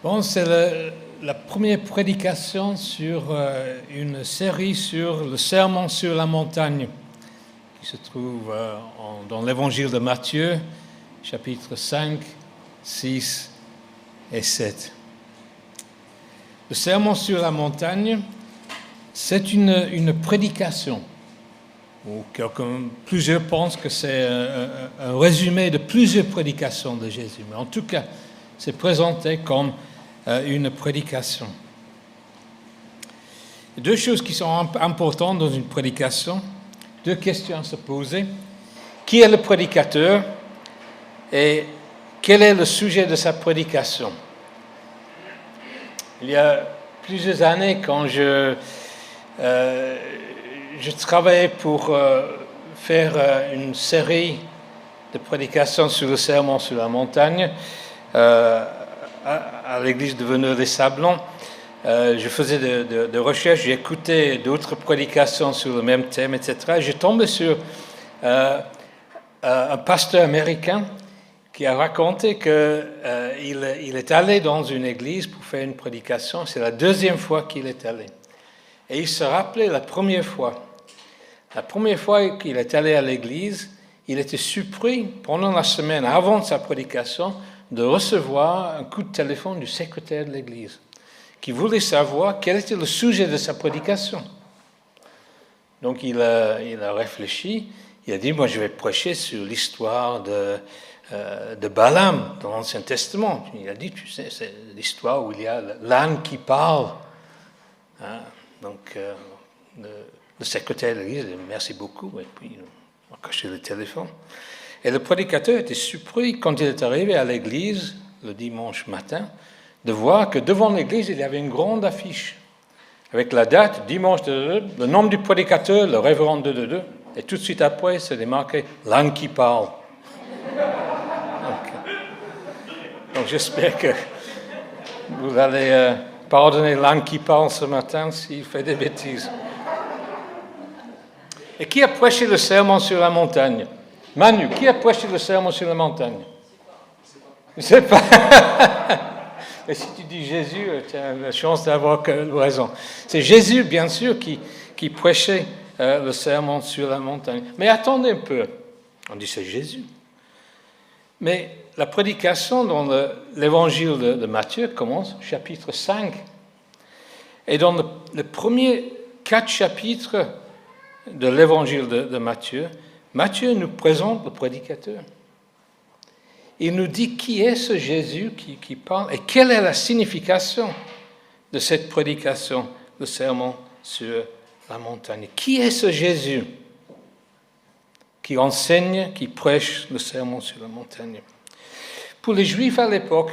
Bon, c'est la première prédication sur une série sur le Sermon sur la montagne, qui se trouve dans l'évangile de Matthieu, chapitres 5, 6 et 7. Le Sermon sur la montagne, c'est une prédication. Plusieurs pensent que c'est un résumé de plusieurs prédications de Jésus. Mais en tout cas, c'est présenté comme une prédication. Deux choses qui sont importantes dans une prédication, deux questions à se poser. Qui est le prédicateur et quel est le sujet de sa prédication? Il y a plusieurs années, quand je travaillais pour faire une série de prédications sur le Sermon sur la montagne à l'église de Veneur-les-Sablons. Je faisais de recherches, j'écoutais d'autres prédications sur le même thème, etc. J'ai tombé sur un pasteur américain qui a raconté qu'il est allé dans une église pour faire une prédication. C'est la deuxième fois qu'il est allé. Et il se rappelait la première fois. La première fois qu'il est allé à l'église, il était surpris pendant la semaine avant sa prédication de recevoir un coup de téléphone du secrétaire de l'église qui voulait savoir quel était le sujet de sa prédication. Donc il a réfléchi, il a dit, moi je vais prêcher sur l'histoire de Balaam dans l'Ancien Testament. Il a dit, tu sais, c'est l'histoire où il y a l'âne qui parle. Hein? Donc le secrétaire de l'église dit, merci beaucoup, et puis on a caché le téléphone. Et le prédicateur était surpris quand il est arrivé à l'église le dimanche matin de voir que devant l'église il y avait une grande affiche avec la date, dimanche, le nom du prédicateur, le révérend de, et tout de suite après c'est marqué l'âne qui parle. Donc j'espère que vous allez pardonner l'âne qui parle ce matin s'il fait des bêtises. Et qui a prêché le sermon sur la montagne? Manu, qui a prêché le sermon sur la montagne? Je ne sais pas. Et si tu dis Jésus, tu as la chance d'avoir raison. C'est Jésus, bien sûr, qui prêchait le sermon sur la montagne. Mais attendez un peu. On dit c'est Jésus. Mais la prédication dans l'évangile de Matthieu commence chapitre 5. Et dans les premiers 4 chapitres de l'évangile de Matthieu, Matthieu nous présente le prédicateur. Il nous dit qui est ce Jésus qui parle et quelle est la signification de cette prédication, le sermon sur la montagne. Qui est ce Jésus qui enseigne, qui prêche le sermon sur la montagne? Pour les Juifs à l'époque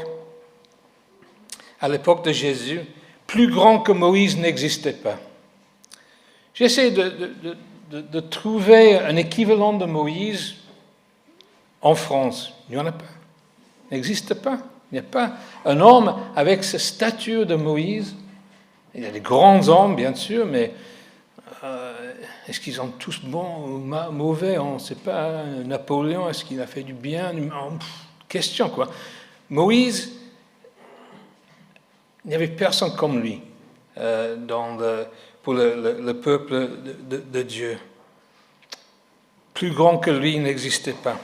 de Jésus, plus grand que Moïse n'existait pas. J'essaie de trouver un équivalent de Moïse en France. Il n'y en a pas. Il n'existe pas. Il n'y a pas un homme avec cette stature de Moïse. Il y a des grands hommes, bien sûr, mais est-ce qu'ils sont tous bons ou mauvais? On ne sait pas. Napoléon, est-ce qu'il a fait du bien? Question, quoi. Moïse, il n'y avait personne comme lui pour le peuple de Dieu. Plus grand que lui, il n'existait pas.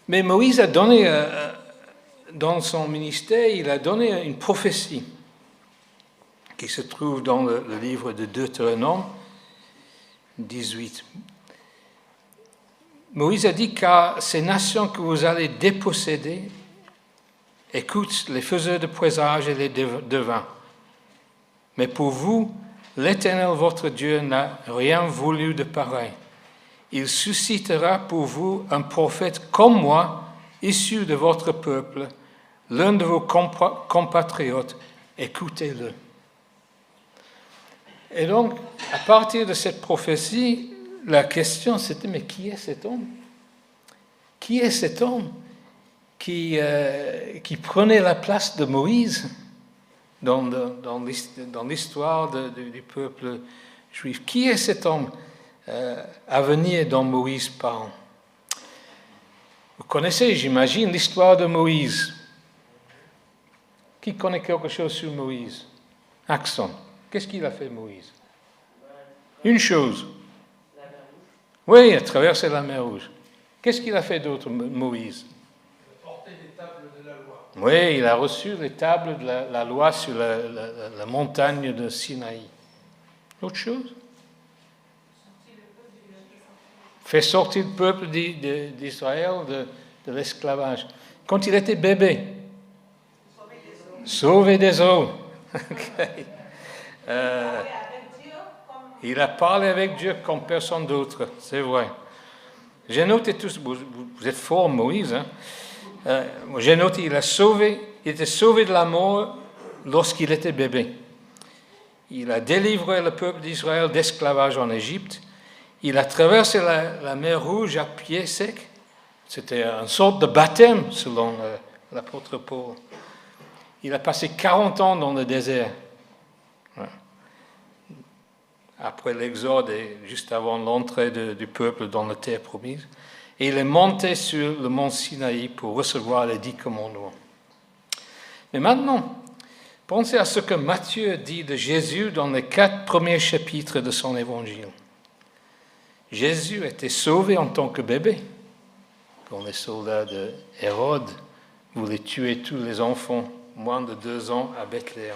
Mais Moïse a donné, dans son ministère, il a donné une prophétie qui se trouve dans le livre de Deutéronome 18. Moïse a dit, car ces nations que vous allez déposséder écoutent les faiseurs de présages et les devins. Mais pour vous, l'Éternel votre Dieu n'a rien voulu de pareil. Il suscitera pour vous un prophète comme moi, issu de votre peuple, l'un de vos compatriotes. Écoutez-le. Et donc, à partir de cette prophétie, la question c'était, mais qui est cet homme? Qui est cet homme qui prenait la place de Moïse dans l'histoire du peuple juif? Qui est cet homme à venir dont Moïse parle? Vous connaissez, j'imagine, l'histoire de Moïse. Qui connaît quelque chose sur Moïse? Accent. Qu'est-ce qu'il a fait, Moïse? Une chose. Oui, il a traversé la mer Rouge. Qu'est-ce qu'il a fait d'autre, Moïse? Il a porté les tables de la loi. Oui, il a reçu les tables de la loi sur la montagne de Sinaï. Autre chose? Fait sortir le peuple d'Israël de l'esclavage. Quand il était bébé. Sauver des eaux. Okay. Il a parlé avec Dieu comme personne d'autre, c'est vrai. J'ai noté tous, vous êtes fort Moïse, hein? J'ai noté, il était sauvé de la mort lorsqu'il était bébé. Il a délivré le peuple d'Israël d'esclavage en Égypte. Il a traversé la mer Rouge à pied sec. C'était une sorte de baptême, selon l'apôtre Paul. Il a passé 40 ans dans le désert. Ouais. Après l'Exode et juste avant l'entrée du peuple dans la terre promise. Et il est monté sur le mont Sinaï pour recevoir les 10 commandements. Mais maintenant, pensez à ce que Matthieu dit de Jésus dans les 4 premiers chapitres de son évangile. Jésus était sauvé en tant que bébé, quand les soldats de Hérode voulaient tuer tous les enfants moins de 2 ans à Bethléem.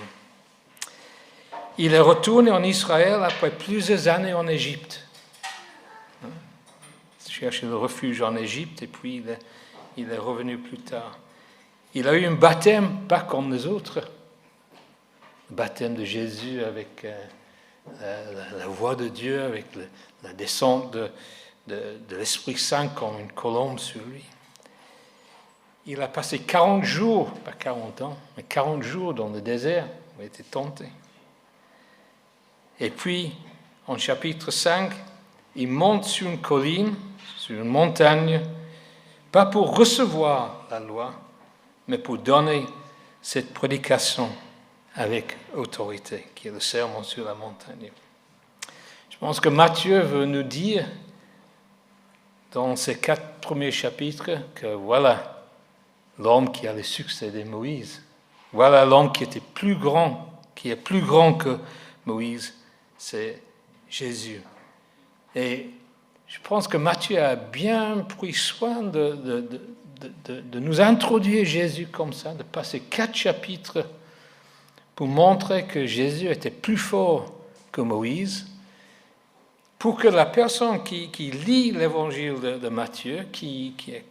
Il est retourné en Israël après plusieurs années en Égypte. Il cherchait le refuge en Égypte et puis il est revenu plus tard. Il a eu un baptême, pas comme les autres. Le baptême de Jésus avec la voix de Dieu, avec la descente de l'Esprit Saint comme une colombe sur lui. Il a passé 40 jours, pas 40 ans, mais 40 jours dans le désert où il était tenté. Et puis, en chapitre 5, il monte sur une colline, sur une montagne, pas pour recevoir la loi, mais pour donner cette prédication avec autorité, qui est le sermon sur la montagne. Je pense que Matthieu veut nous dire, dans ces 4 premiers chapitres, que voilà l'homme qui allait succéder Moïse. Voilà l'homme qui était plus grand, qui est plus grand que Moïse, c'est Jésus. Et je pense que Matthieu a bien pris soin de nous introduire Jésus comme ça, de passer 4 chapitres pour montrer que Jésus était plus fort que Moïse, pour que la personne qui lit l'évangile de Matthieu, qui est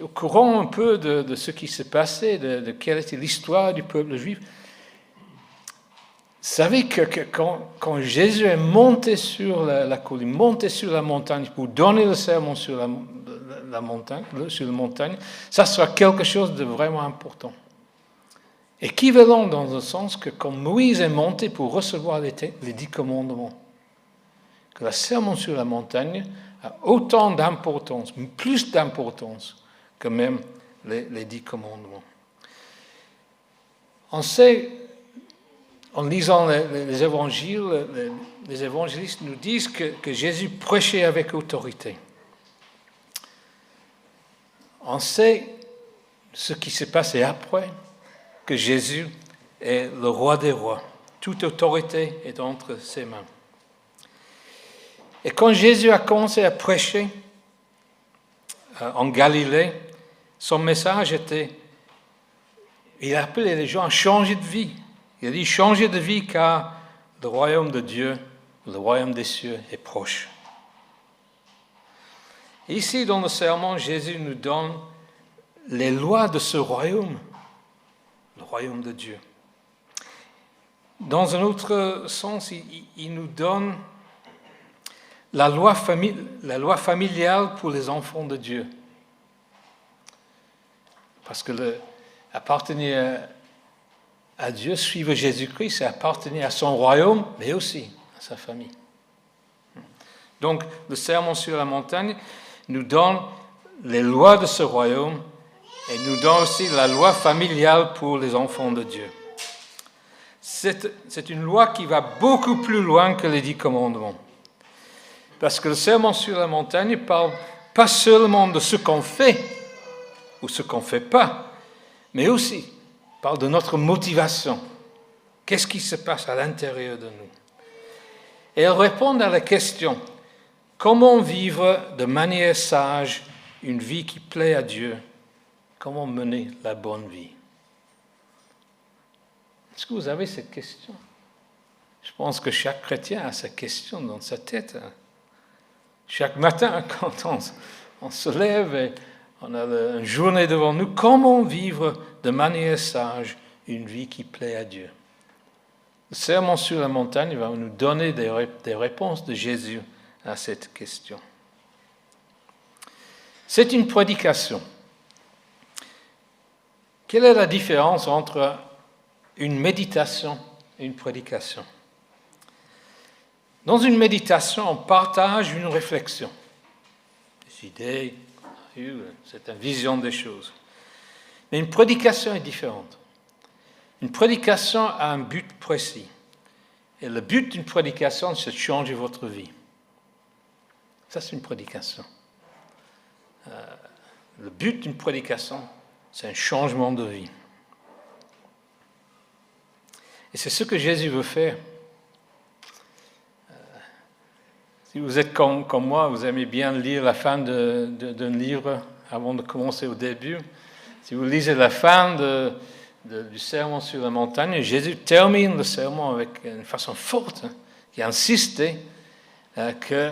au courant un peu de ce qui s'est passé, de quelle était l'histoire du peuple juif, savait que quand Jésus est monté sur la colline, monté sur la montagne pour donner le sermon sur la montagne, ça sera quelque chose de vraiment important. Équivalent dans le sens que quand Moïse est monté pour recevoir les 10 commandements, que le sermon sur la montagne a autant d'importance, plus d'importance que même les 10 commandements. On sait, en lisant les évangiles, les évangélistes nous disent que Jésus prêchait avec autorité. On sait ce qui s'est passé après, que Jésus est le roi des rois. Toute autorité est entre ses mains. Et quand Jésus a commencé à prêcher en Galilée, son message était, il a appelé les gens à changer de vie. Il a dit changer de vie car le royaume de Dieu, le royaume des cieux est proche. Et ici, dans le sermon, Jésus nous donne les lois de ce royaume, le royaume de Dieu. Dans un autre sens, il nous donne la loi familiale pour les enfants de Dieu. Parce que appartenir à Dieu, suivre Jésus-Christ, c'est appartenir à son royaume, mais aussi à sa famille. Donc, le sermon sur la montagne nous donne les lois de ce royaume et nous donne aussi la loi familiale pour les enfants de Dieu. C'est une loi qui va beaucoup plus loin que les 10 commandements. Parce que le sermon sur la montagne parle pas seulement de ce qu'on fait ou ce qu'on ne fait pas, mais aussi parle de notre motivation. Qu'est-ce qui se passe à l'intérieur de nous? Et elles répondent à la question, comment vivre de manière sage une vie qui plaît à Dieu? Comment mener la bonne vie? Est-ce que vous avez cette question? Je pense que chaque chrétien a cette question dans sa tête. Chaque matin, quand on se lève et on a une journée devant nous, comment vivre de manière sage une vie qui plaît à Dieu? Le sermon sur la montagne va nous donner des réponses de Jésus à cette question. C'est une prédication. Quelle est la différence entre une méditation et une prédication? Dans une méditation, on partage une réflexion, des idées, c'est une vision des choses. Mais une prédication est différente. Une prédication a un but précis. Et le but d'une prédication, c'est de changer votre vie. Ça, c'est une prédication. Le but d'une prédication, c'est un changement de vie. Et c'est ce que Jésus veut faire. Si vous êtes comme moi, vous aimez bien lire la fin d'un livre avant de commencer au début. Si vous lisez la fin du sermon sur la montagne, Jésus termine le sermon avec une façon forte, qui insistait que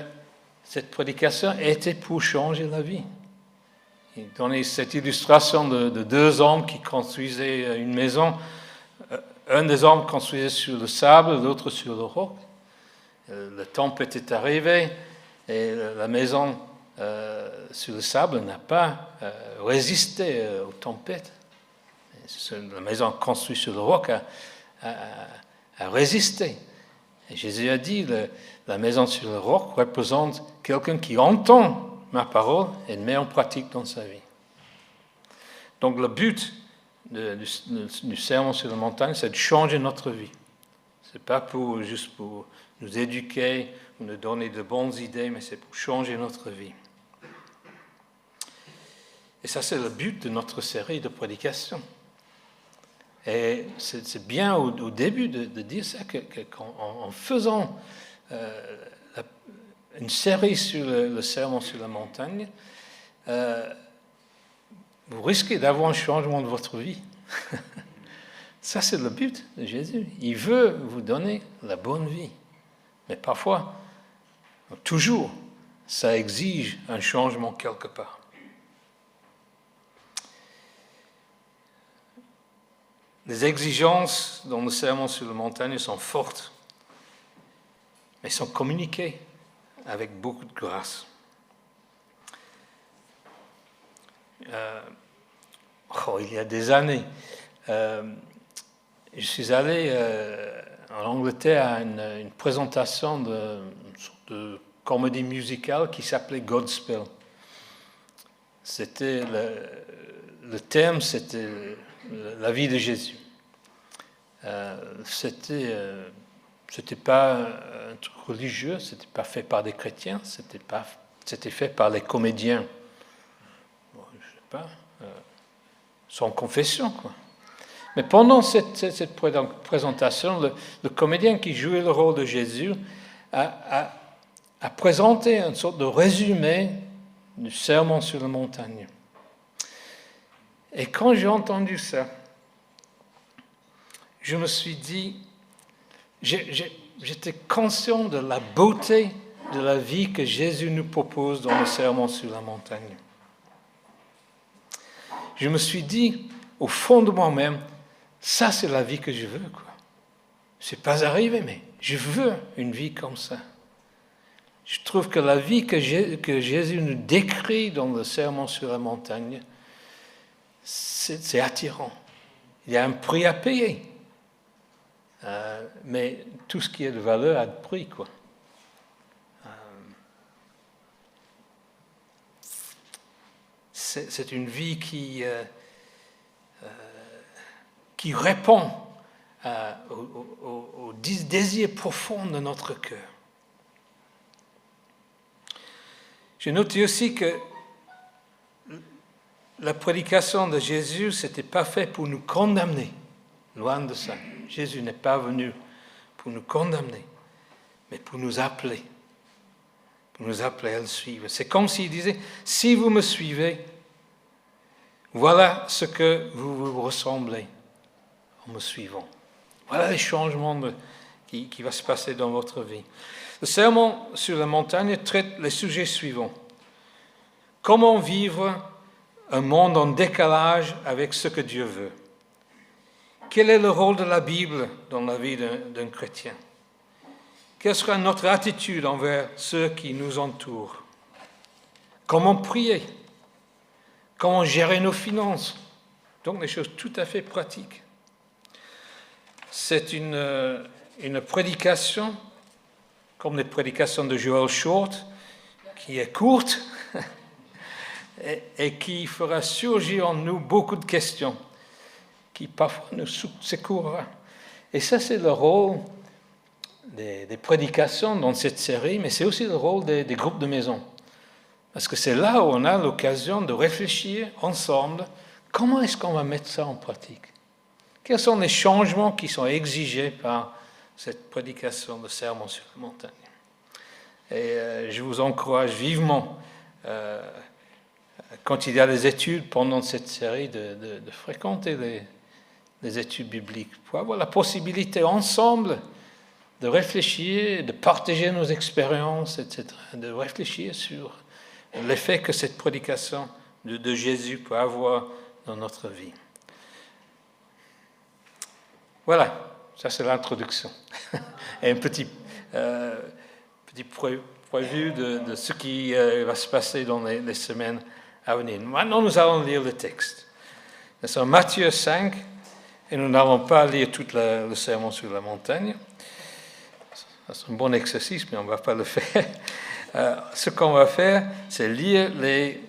cette prédication était pour changer la vie. Il donnait cette illustration de deux hommes qui construisaient une maison. Un des hommes construisait sur le sable, l'autre sur le roc. La tempête est arrivée et la maison sur le sable n'a pas résisté aux tempêtes. La maison construite sur le roc a résisté. Et Jésus a dit, la maison sur le roc représente quelqu'un qui entend ma parole et le met en pratique dans sa vie. Donc le but du sermon sur la montagne, c'est de changer notre vie. Ce n'est pas juste pour nous éduquer ou nous donner de bonnes idées, mais c'est pour changer notre vie. Et ça, c'est le but de notre série de prédications. Et c'est bien au début de dire ça, qu'en faisant une série sur le sermon sur la montagne, vous risquez d'avoir un changement de votre vie. Ça, c'est le but de Jésus. Il veut vous donner la bonne vie. Mais parfois, toujours, ça exige un changement quelque part. Les exigences dans le sermon sur la montagne sont fortes, mais sont communiquées avec beaucoup de grâce. Il y a des années, je suis allé en Angleterre à une présentation de comédie musicale qui s'appelait Godspell. C'était le thème, c'était la vie de Jésus. C'était pas un truc religieux, c'était pas fait par des chrétiens, c'était fait par les comédiens. Bon, je sais pas, sans confession, quoi. Mais pendant cette présentation, le comédien qui jouait le rôle de Jésus a présenté une sorte de résumé du sermon sur la montagne. Et quand j'ai entendu ça, je me suis dit, j'étais conscient de la beauté de la vie que Jésus nous propose dans le sermon sur la montagne. Je me suis dit, au fond de moi-même, ça, c'est la vie que je veux, quoi. C'est pas arrivé, mais je veux une vie comme ça. Je trouve que la vie que Jésus nous décrit dans le sermon sur la montagne, c'est attirant. Il y a un prix à payer. Mais tout ce qui est de valeur a de prix, quoi. C'est une vie qui répond au désir profond de notre cœur. J'ai noté aussi que la prédication de Jésus, ce n'était pas fait pour nous condamner. Loin de ça. Jésus n'est pas venu pour nous condamner, mais pour nous appeler. Pour nous appeler à le suivre. C'est comme s'il disait, si vous me suivez, voilà ce que vous vous ressemblez en me suivant. Voilà les changements qui vont se passer dans votre vie. Le sermon sur la montagne traite les sujets suivants. Comment vivre un monde en décalage avec ce que Dieu veut? Quel est le rôle de la Bible dans la vie d'un chrétien? Quelle sera notre attitude envers ceux qui nous entourent? Comment prier? Comment gérer nos finances? Donc des choses tout à fait pratiques. C'est une prédication, comme les prédications de Joel Short, qui est courte et qui fera surgir en nous beaucoup de questions, qui parfois nous secourra. Et ça, c'est le rôle des prédications dans cette série, mais c'est aussi le rôle des groupes de maison. Parce que c'est là où on a l'occasion de réfléchir ensemble, comment est-ce qu'on va mettre ça en pratique? Quels sont les changements qui sont exigés par cette prédication de sermon sur la montagne? Et je vous encourage vivement, quand il y a des études pendant cette série, de fréquenter les études bibliques, pour avoir la possibilité ensemble de réfléchir, de partager nos expériences, etc., de réfléchir sur l'effet que cette prédication de Jésus peut avoir dans notre vie. Voilà, ça c'est l'introduction. Et un petit prévu de ce qui va se passer dans les semaines à venir. Maintenant, nous allons lire le texte. C'est en Matthieu 5, et nous n'allons pas lire tout le sermon sur la montagne. C'est un bon exercice, mais on ne va pas le faire. Ce qu'on va faire, c'est lire les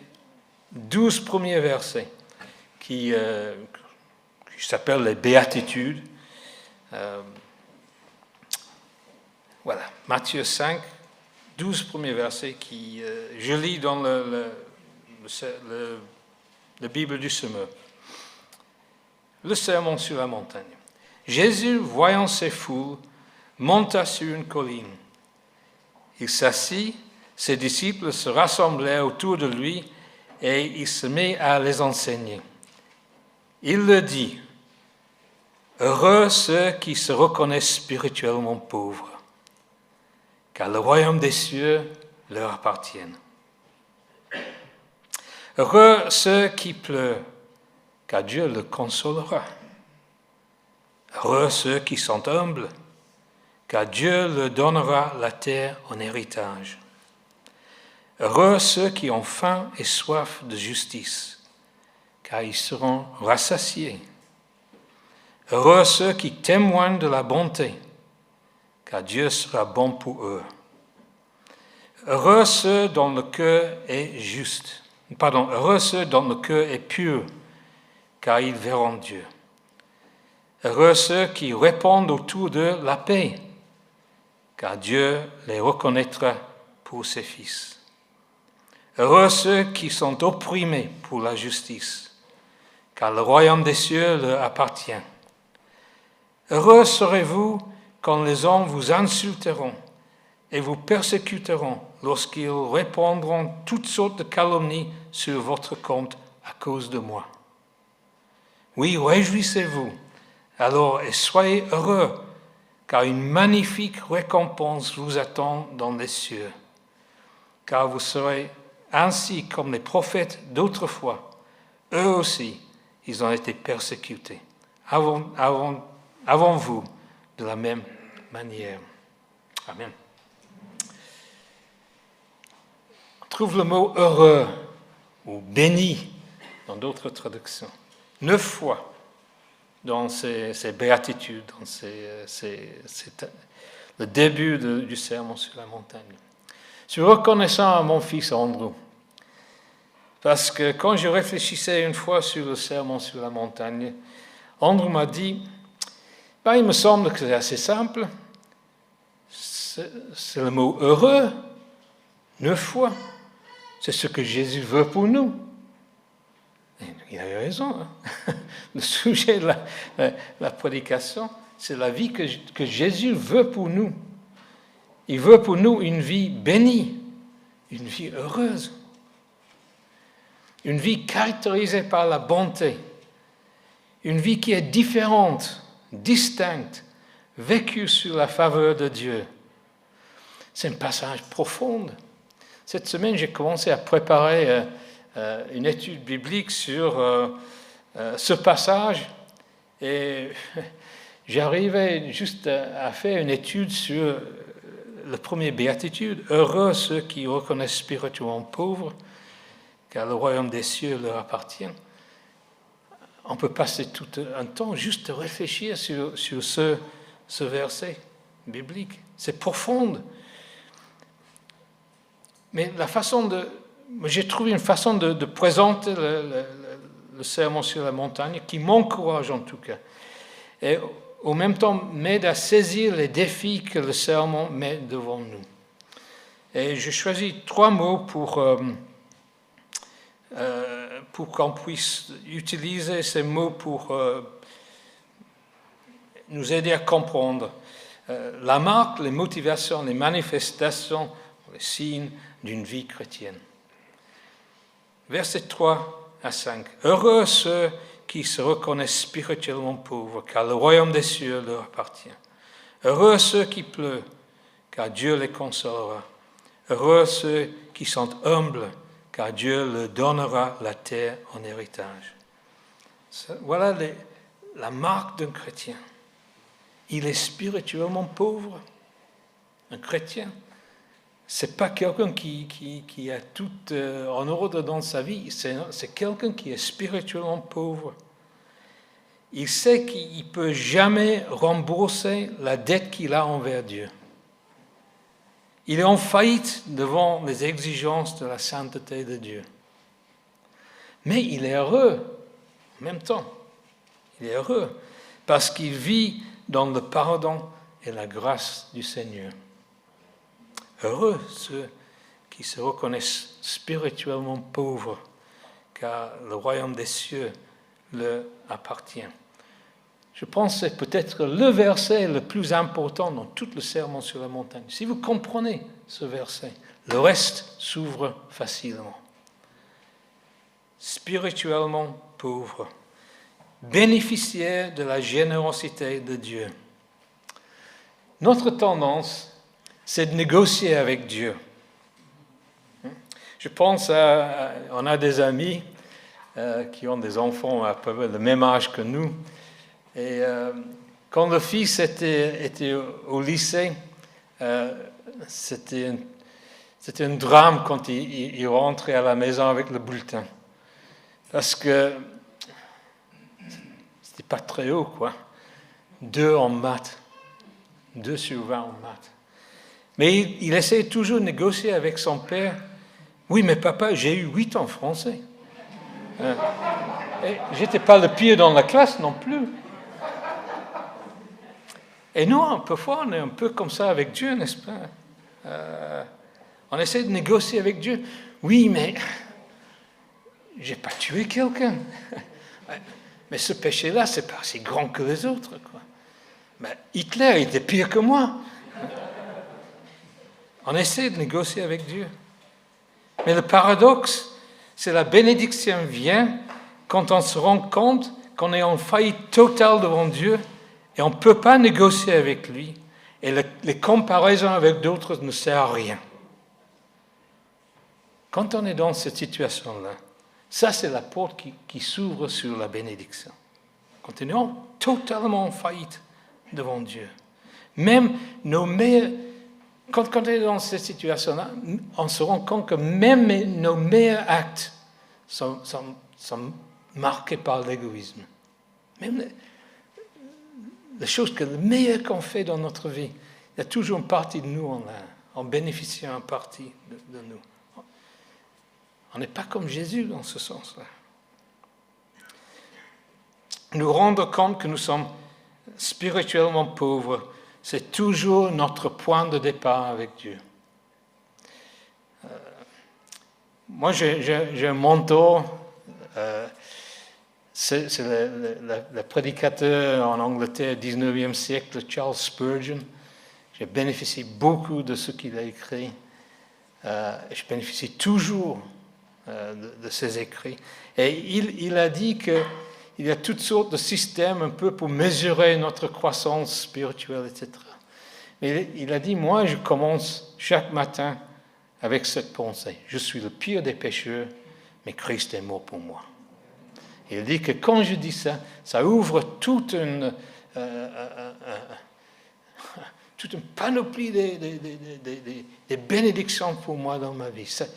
12 premiers versets qui s'appellent les béatitudes. Voilà, Matthieu 5, 12 premiers versets qui je lis dans la Bible du Semeur. Le sermon sur la montagne. Jésus, voyant ces foules, monta sur une colline. Il s'assit, ses disciples se rassemblèrent autour de lui et il se mit à les enseigner. Il leur dit, « Heureux ceux qui se reconnaissent spirituellement pauvres, car le royaume des cieux leur appartient. Heureux ceux qui pleurent, car Dieu le consolera. Heureux ceux qui sont humbles, car Dieu leur donnera la terre en héritage. Heureux ceux qui ont faim et soif de justice, car ils seront rassasiés. Heureux ceux qui témoignent de la bonté, car Dieu sera bon pour eux. Heureux ceux dont le cœur est heureux ceux dont le cœur est pur, car ils verront Dieu. Heureux ceux qui répandent autour d'eux la paix, car Dieu les reconnaîtra pour ses fils. Heureux ceux qui sont opprimés pour la justice, car le royaume des cieux leur appartient. Heureux serez-vous quand les hommes vous insulteront et vous persécuteront lorsqu'ils répandront toutes sortes de calomnies sur votre compte à cause de moi. Oui, réjouissez-vous alors et soyez heureux, car une magnifique récompense vous attend dans les cieux. Car vous serez ainsi comme les prophètes d'autrefois. Eux aussi, ils ont été persécutés avant vous de la même manière. Amen. On trouve le mot heureux ou béni dans d'autres traductions. 9 fois dans ces béatitudes, dans le début du sermon sur la montagne. Je suis reconnaissant à mon fils Andrew, parce que quand je réfléchissais une fois sur le sermon sur la montagne, Andrew m'a dit, il me semble que c'est assez simple, c'est le mot heureux, 9 fois, c'est ce que Jésus veut pour nous. Il a eu raison. Hein. Le sujet de la prédication, c'est la vie que Jésus veut pour nous. Il veut pour nous une vie bénie, une vie heureuse, une vie caractérisée par la bonté, une vie qui est différente, distincte, vécue sous la faveur de Dieu. C'est un passage profond. Cette semaine, j'ai commencé à préparer une étude biblique sur ce passage et j'arrivais juste à faire une étude sur le premier béatitude. Heureux ceux qui reconnaissent spirituellement pauvres, car le royaume des cieux leur appartient. On peut passer tout un temps juste à réfléchir sur ce verset biblique. C'est profond. Mais j'ai trouvé une façon de présenter le sermon sur la montagne qui m'encourage en tout cas. Et en même temps m'aide à saisir les défis que le sermon met devant nous. Et j'ai choisi 3 mots pour qu'on puisse utiliser ces mots pour nous aider à comprendre la marque, les motivations, les manifestations, les signes d'une vie chrétienne. Versets 3 à 5. Heureux ceux qui se reconnaissent spirituellement pauvres, car le royaume des cieux leur appartient. Heureux ceux qui pleurent, car Dieu les consolera. Heureux ceux qui sont humbles, car Dieu leur donnera la terre en héritage. Voilà la marque d'un chrétien. Il est spirituellement pauvre. Un chrétien, c'est pas quelqu'un qui a tout en ordre dans sa vie, c'est quelqu'un qui est spirituellement pauvre. Il sait qu'il ne peut jamais rembourser la dette qu'il a envers Dieu. Il est en faillite devant les exigences de la sainteté de Dieu. Mais il est heureux en même temps. Il est heureux parce qu'il vit dans le pardon et la grâce du Seigneur. Heureux ceux qui se reconnaissent spirituellement pauvres, car le royaume des cieux leur appartient. Je pense que c'est peut-être le verset le plus important dans tout le sermon sur la montagne. Si vous comprenez ce verset, le reste s'ouvre facilement. Spirituellement pauvres, bénéficiaires de la générosité de Dieu. Notre tendance, c'est de négocier avec Dieu. Je pense on a des amis qui ont des enfants à peu près le même âge que nous. Et quand le fils était au lycée, c'était un drame quand il rentrait à la maison avec le bulletin. Parce que c'était pas très haut, quoi. 2 en maths. 2 sur 20 en maths. Mais il essayait toujours de négocier avec son père. Oui, mais papa, j'ai eu 8 en français. Et j'étais pas le pire dans la classe non plus. Et nous, parfois, on est un peu comme ça avec Dieu, n'est-ce pas? On essaie de négocier avec Dieu. Oui, mais j'ai pas tué quelqu'un. Mais ce péché-là, c'est pas si grand que les autres, quoi. Mais Hitler était pire que moi. On essaie de négocier avec Dieu. Mais le paradoxe, c'est la bénédiction vient quand on se rend compte qu'on est en faillite totale devant Dieu et on ne peut pas négocier avec lui. Et les comparaisons avec d'autres ne servent à rien. Quand on est dans cette situation-là, ça c'est la porte qui s'ouvre sur la bénédiction. Quand on est totalement en faillite devant Dieu. Même quand on est dans cette situation-là, on se rend compte que même nos meilleurs actes sont marqués par l'égoïsme. Même les choses que le meilleur qu'on fait dans notre vie, il y a toujours une partie de nous en bénéficiant en partie de nous. On n'est pas comme Jésus dans ce sens-là. Nous rendre compte que nous sommes spirituellement pauvres, c'est toujours notre point de départ avec Dieu. Moi, j'ai un mentor C'est le prédicateur en Angleterre du 19e siècle, Charles Spurgeon. J'ai bénéficié beaucoup de ce qu'il a écrit. Je bénéficie toujours de ses écrits. Et il a dit qu'il y a toutes sortes de systèmes un peu pour mesurer notre croissance spirituelle, etc. Mais il a dit, moi, je commence chaque matin avec cette pensée. Je suis le pire des pécheurs, mais Christ est mort pour moi. Il dit que quand je dis ça, ça ouvre toute une panoplie des bénédictions pour moi dans ma vie. Ça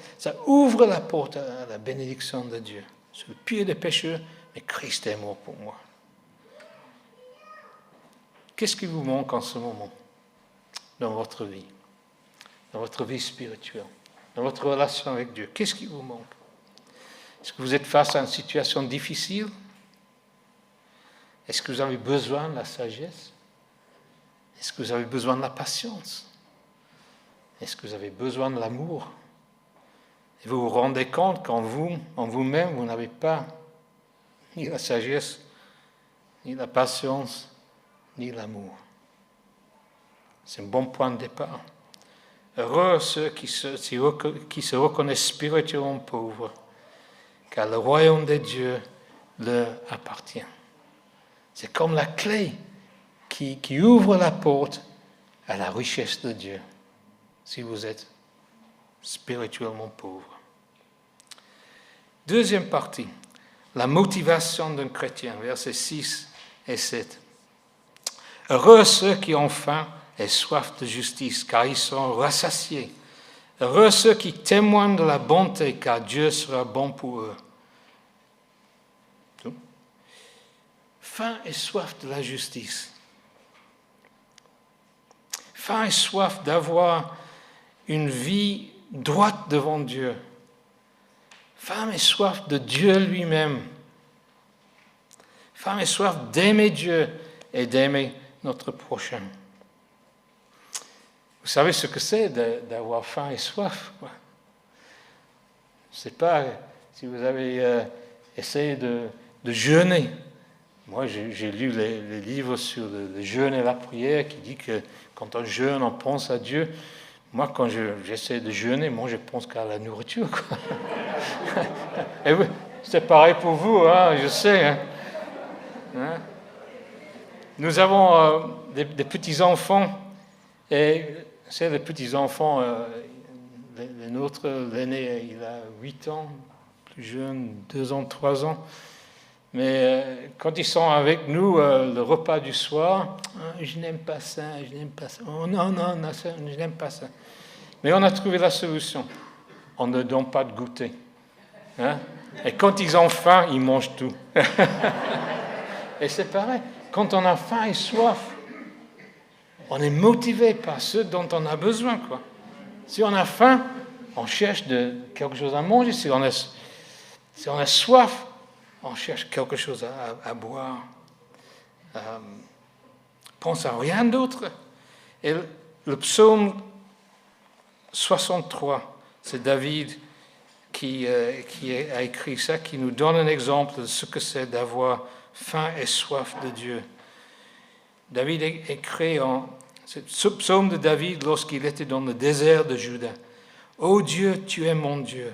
ouvre la porte à la bénédiction de Dieu. Je suis le pire des pécheurs, mais Christ est mort pour moi. Qu'est-ce qui vous manque en ce moment dans votre vie spirituelle, dans votre relation avec Dieu? Qu'est-ce qui vous manque? Est-ce que vous êtes face à une situation difficile? Est-ce que vous avez besoin de la sagesse? Est-ce que vous avez besoin de la patience? Est-ce que vous avez besoin de l'amour? Et vous vous rendez compte qu'en vous-même, vous n'avez pas ni la sagesse, ni la patience, ni l'amour. C'est un bon point de départ. Heureux ceux qui se reconnaissent spirituellement pauvres, car le royaume de Dieu leur appartient. C'est comme la clé qui ouvre la porte à la richesse de Dieu, si vous êtes spirituellement pauvre. Deuxième partie, la motivation d'un chrétien, versets 6 et 7. Heureux ceux qui ont faim et soif de justice, car ils seront rassasiés. Heureux ceux qui témoignent de la bonté, car Dieu sera bon pour eux. Faim et soif de la justice. Faim et soif d'avoir une vie droite devant Dieu. Faim et soif de Dieu lui-même. Faim et soif d'aimer Dieu et d'aimer notre prochain. Vous savez ce que c'est d'avoir faim et soif, quoi. Je ne sais pas si vous avez essayé de jeûner. Moi, j'ai lu les livres sur le jeûne et la prière qui dit que quand on jeûne, on pense à Dieu. Moi, quand j'essaie de jeûner, moi, je pense qu'à la nourriture, quoi. Et oui, c'est pareil pour vous, hein, je sais. Hein. Nous avons des petits-enfants, et c'est les petits-enfants, le nôtre, l'aîné, il a 8 ans, plus jeune, 2 ans, 3 ans. Mais quand ils sont avec nous, le repas du soir, je n'aime pas ça. Oh non, je n'aime pas ça. Mais on a trouvé la solution. On ne donne pas de goûter. Hein? Et quand ils ont faim, ils mangent tout. Et c'est pareil. Quand on a faim et soif, on est motivé par ce dont on a besoin, quoi. Si on a faim, on cherche quelque chose à manger. Si on a soif, on cherche quelque chose à boire. Pense à rien d'autre. Et le psaume 63, c'est David qui a écrit ça, qui nous donne un exemple de ce que c'est d'avoir faim et soif de Dieu. David écrit ce psaume de David lorsqu'il était dans le désert de Juda. « Ô Dieu, tu es mon Dieu,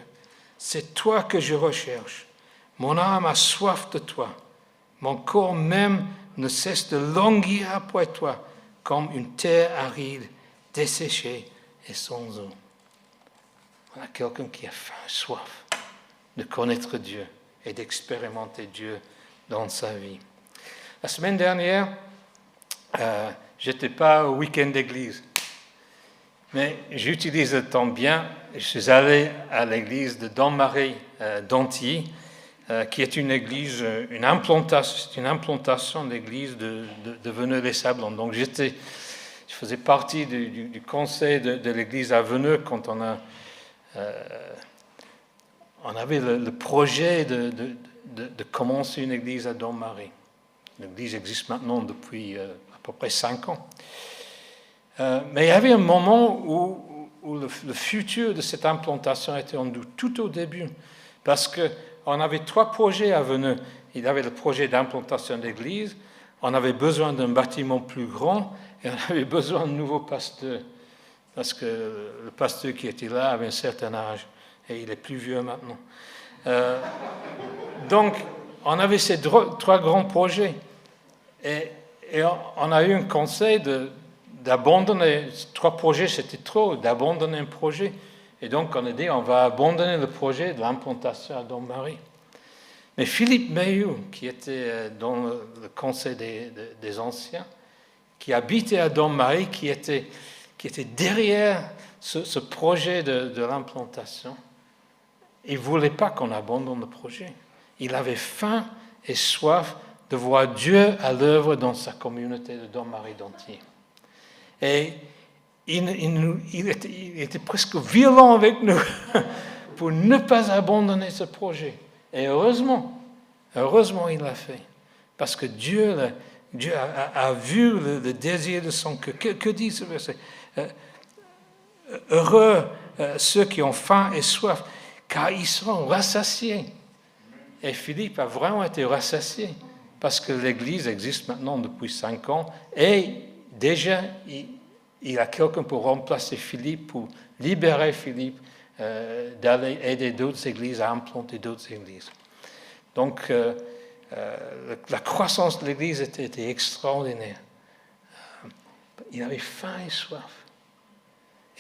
c'est toi que je recherche. Mon âme a soif de toi. Mon corps même ne cesse de languir après toi, comme une terre aride, desséchée et sans eau. » Voilà quelqu'un qui a faim, soif de connaître Dieu et d'expérimenter Dieu dans sa vie. La semaine dernière, je n'étais pas au week-end d'église, mais j'utilise le temps bien. Je suis allé à l'église de Don-Marie d'Antilly, qui est une église, une implantation d'église de Veneux-les-Sablons. Donc je faisais partie du conseil de l'église à Veneux quand on avait le projet de commencer une église à Don-Marie. L'église existe maintenant depuis à peu près 5 ans. Mais il y avait un moment où le futur de cette implantation était en doute, tout au début, parce que on avait 3 projets à venir. Il y avait le projet d'implantation d'église, on avait besoin d'un bâtiment plus grand et on avait besoin de nouveaux pasteurs. Parce que le pasteur qui était là avait un certain âge et il est plus vieux maintenant. Donc, on avait ces 3 grands projets. Et on a eu un conseil d'abandonner. 3 projets, c'était trop, d'abandonner un projet. Et donc, on a dit, on va abandonner le projet de l'implantation à Dom-Marie. Mais Philippe Mayeux, qui était dans le conseil des anciens, qui habitait à Dom-Marie, qui était derrière ce projet de l'implantation, il ne voulait pas qu'on abandonne le projet. Il avait faim et soif de voir Dieu à l'œuvre dans sa communauté de Dom-Marie d'Antilles. Et il était presque violent avec nous pour ne pas abandonner ce projet. Et heureusement il l'a fait. Parce que Dieu a vu le désir de son cœur. Que dit ce verset? Heureux ceux qui ont faim et soif, car ils seront rassasiés. Et Philippe a vraiment été rassasié, parce que l'Église existe maintenant depuis 5 ans, et déjà, il y a quelqu'un pour remplacer Philippe, pour libérer Philippe d'aller aider d'autres églises à implanter d'autres églises. Donc, la croissance de l'Église était extraordinaire. Il avait faim et soif.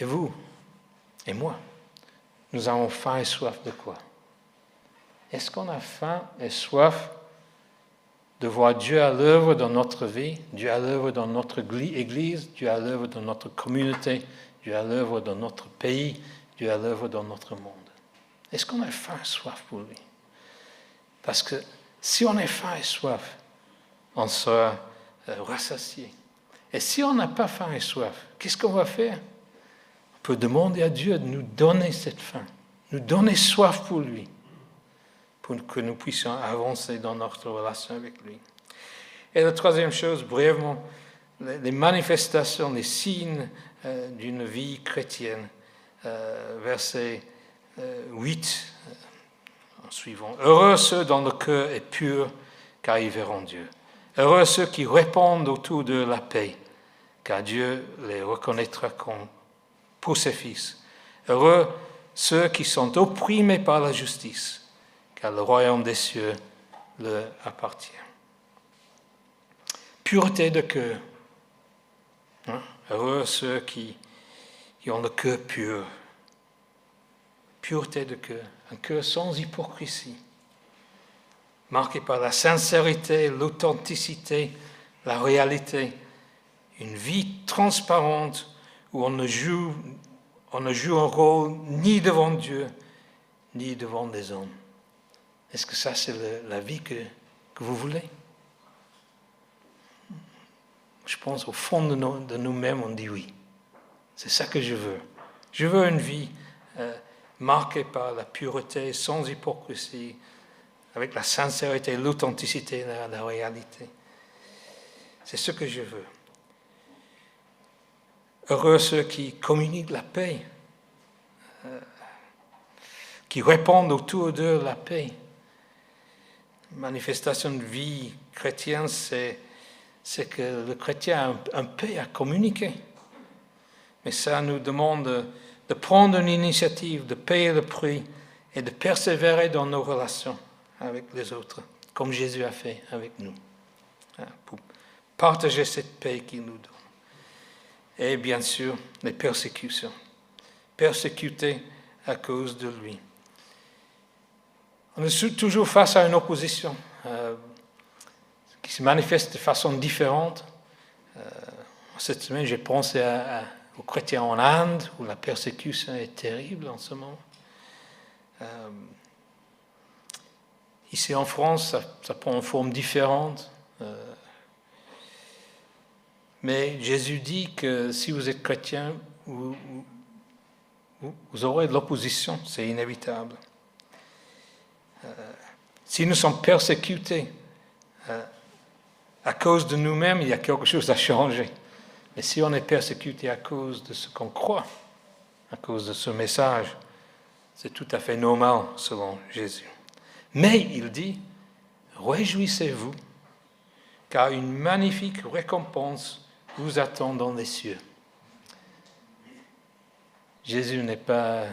Et vous et moi, nous avons faim et soif de quoi? Est-ce qu'on a faim et soif de voir Dieu à l'œuvre dans notre vie, Dieu à l'œuvre dans notre Église, Dieu à l'œuvre dans notre communauté, Dieu à l'œuvre dans notre pays, Dieu à l'œuvre dans notre monde? Est-ce qu'on a faim et soif pour lui? Parce que si on a faim et soif, on sera rassasié. Et si on n'a pas faim et soif, qu'est-ce qu'on va faire? On peut demander à Dieu de nous donner cette faim, nous donner soif pour lui, pour que nous puissions avancer dans notre relation avec lui. Et la troisième chose, brièvement, les manifestations, les signes d'une vie chrétienne. Verset 8, en suivant. Heureux ceux dont le cœur est pur, car ils verront Dieu. Heureux ceux qui répandent autour de la paix, car Dieu les reconnaîtra pour ses fils. Heureux ceux qui sont opprimés par la justice, car le royaume des cieux leur appartient. Pureté de cœur. Heureux ceux qui ont le cœur pur. Pureté de cœur, un cœur sans hypocrisie, marqué par la sincérité, l'authenticité, la réalité, une vie transparente où on ne joue un rôle ni devant Dieu, ni devant les hommes. Est-ce que ça, c'est la vie que vous voulez? Je pense au fond de nous-mêmes, on dit oui. C'est ça que je veux. Je veux une vie marquée par la pureté, sans hypocrisie, avec la sincérité, l'authenticité, la réalité. C'est ce que je veux. Heureux ceux qui communiquent la paix, qui répandent autour d'eux la paix. Manifestation de vie chrétienne, c'est que le chrétien a un paix à communiquer. Mais ça nous demande de prendre une initiative, de payer le prix et de persévérer dans nos relations avec les autres, comme Jésus a fait avec nous, pour partager cette paix qu'il nous donne. Et bien sûr, les persécutions. Persécutés à cause de lui. On est toujours face à une opposition qui se manifeste de façon différente. Cette semaine, j'ai pensé aux chrétiens en Inde, où la persécution est terrible en ce moment. Ici en France, ça prend une forme différente. Mais Jésus dit que si vous êtes chrétien, vous aurez de l'opposition, c'est inévitable. Si nous sommes persécutés à cause de nous-mêmes, il y a quelque chose à changer. Mais si on est persécuté à cause de ce qu'on croit, à cause de ce message, c'est tout à fait normal selon Jésus. Mais il dit, réjouissez-vous, car une magnifique récompense vous attend dans les cieux. Jésus n'est pas...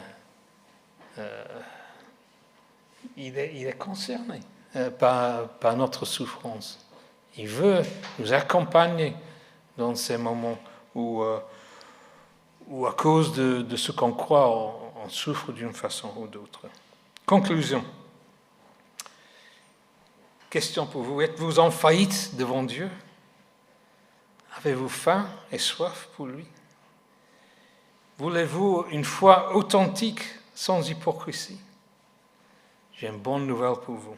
il est concerné par notre souffrance. Il veut nous accompagner dans ces moments où à cause de ce qu'on croit, on souffre d'une façon ou d'autre. Conclusion. Question pour vous. Êtes-vous en faillite devant Dieu? Avez-vous faim et soif pour lui? Voulez-vous une foi authentique sans hypocrisie? J'ai une bonne nouvelle pour vous.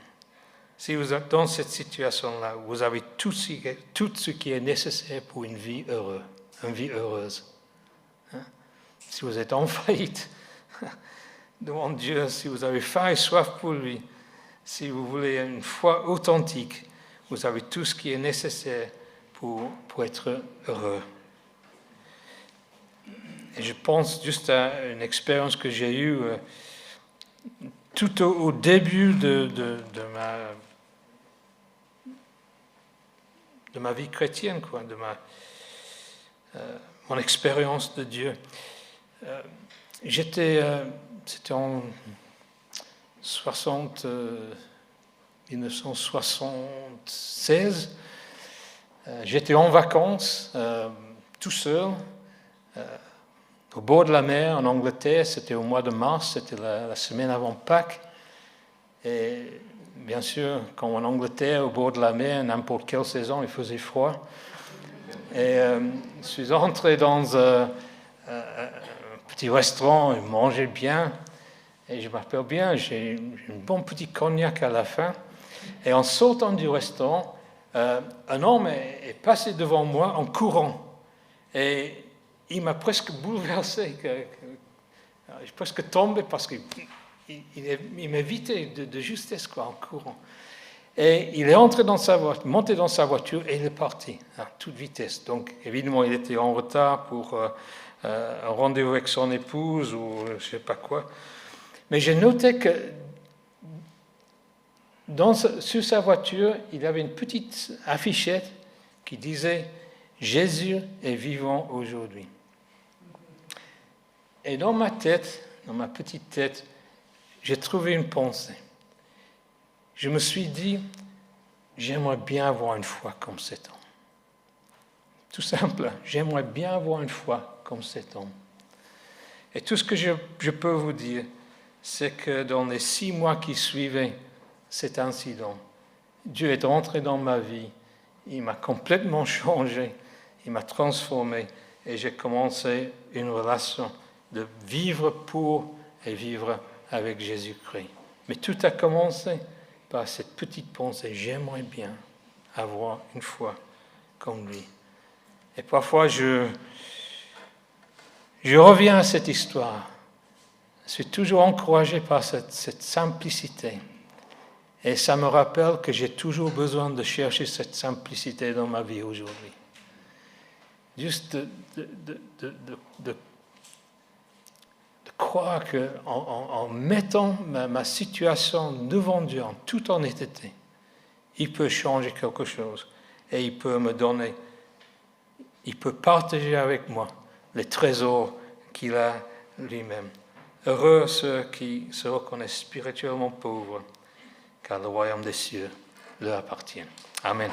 Si vous êtes dans cette situation-là, vous avez tout ce qui est nécessaire pour une vie heureuse. Si vous êtes en faillite devant Dieu, si vous avez faim et soif pour lui, si vous voulez une foi authentique, vous avez tout ce qui est nécessaire pour être heureux. Et je pense juste à une expérience que j'ai eue tout au début de ma vie chrétienne, de mon expérience de Dieu. C'était en 1976. J'étais en vacances, tout seul, au bord de la mer en Angleterre. C'était au mois de mars, c'était la semaine avant Pâques. Et bien sûr, comme en Angleterre, au bord de la mer, n'importe quelle saison, il faisait froid. Et je suis entré dans un petit restaurant, je mangeais bien. Et je m'appelle bien, j'ai un bon petit cognac à la fin. Et en sortant du restaurant, un homme est passé devant moi en courant. Et il m'a presque bouleversé. J'ai presque tombé parce qu'il m'évitait de justesse en courant. Et il est entré dans sa voiture, monté dans sa voiture et il est parti à toute vitesse. Donc évidemment, il était en retard pour un rendez-vous avec son épouse ou je ne sais pas quoi. Mais j'ai noté que sur sa voiture, il avait une petite affichette qui disait « Jésus est vivant aujourd'hui ». Et dans ma tête, dans ma petite tête, j'ai trouvé une pensée. Je me suis dit « J'aimerais bien avoir une foi comme cet homme ». Tout simple, j'aimerais bien avoir une foi comme cet homme. Et tout ce que je peux vous dire, c'est que dans les 6 mois qui suivaient cet incident, Dieu est entré dans ma vie, il m'a complètement changé, il m'a transformé et j'ai commencé une relation de vivre pour et vivre avec Jésus-Christ. Mais tout a commencé par cette petite pensée, j'aimerais bien avoir une foi comme lui. Et parfois je reviens à cette histoire. Je suis toujours encouragé par cette simplicité. Et ça me rappelle que j'ai toujours besoin de chercher cette simplicité dans ma vie aujourd'hui. Juste de croire qu'en mettant ma situation devant Dieu, en toute honnêteté, il peut changer quelque chose. Et il peut me donner, il peut partager avec moi les trésors qu'il a lui-même. Heureux ceux qui se reconnaissent spirituellement pauvres, car le royaume des cieux leur appartient. Amen.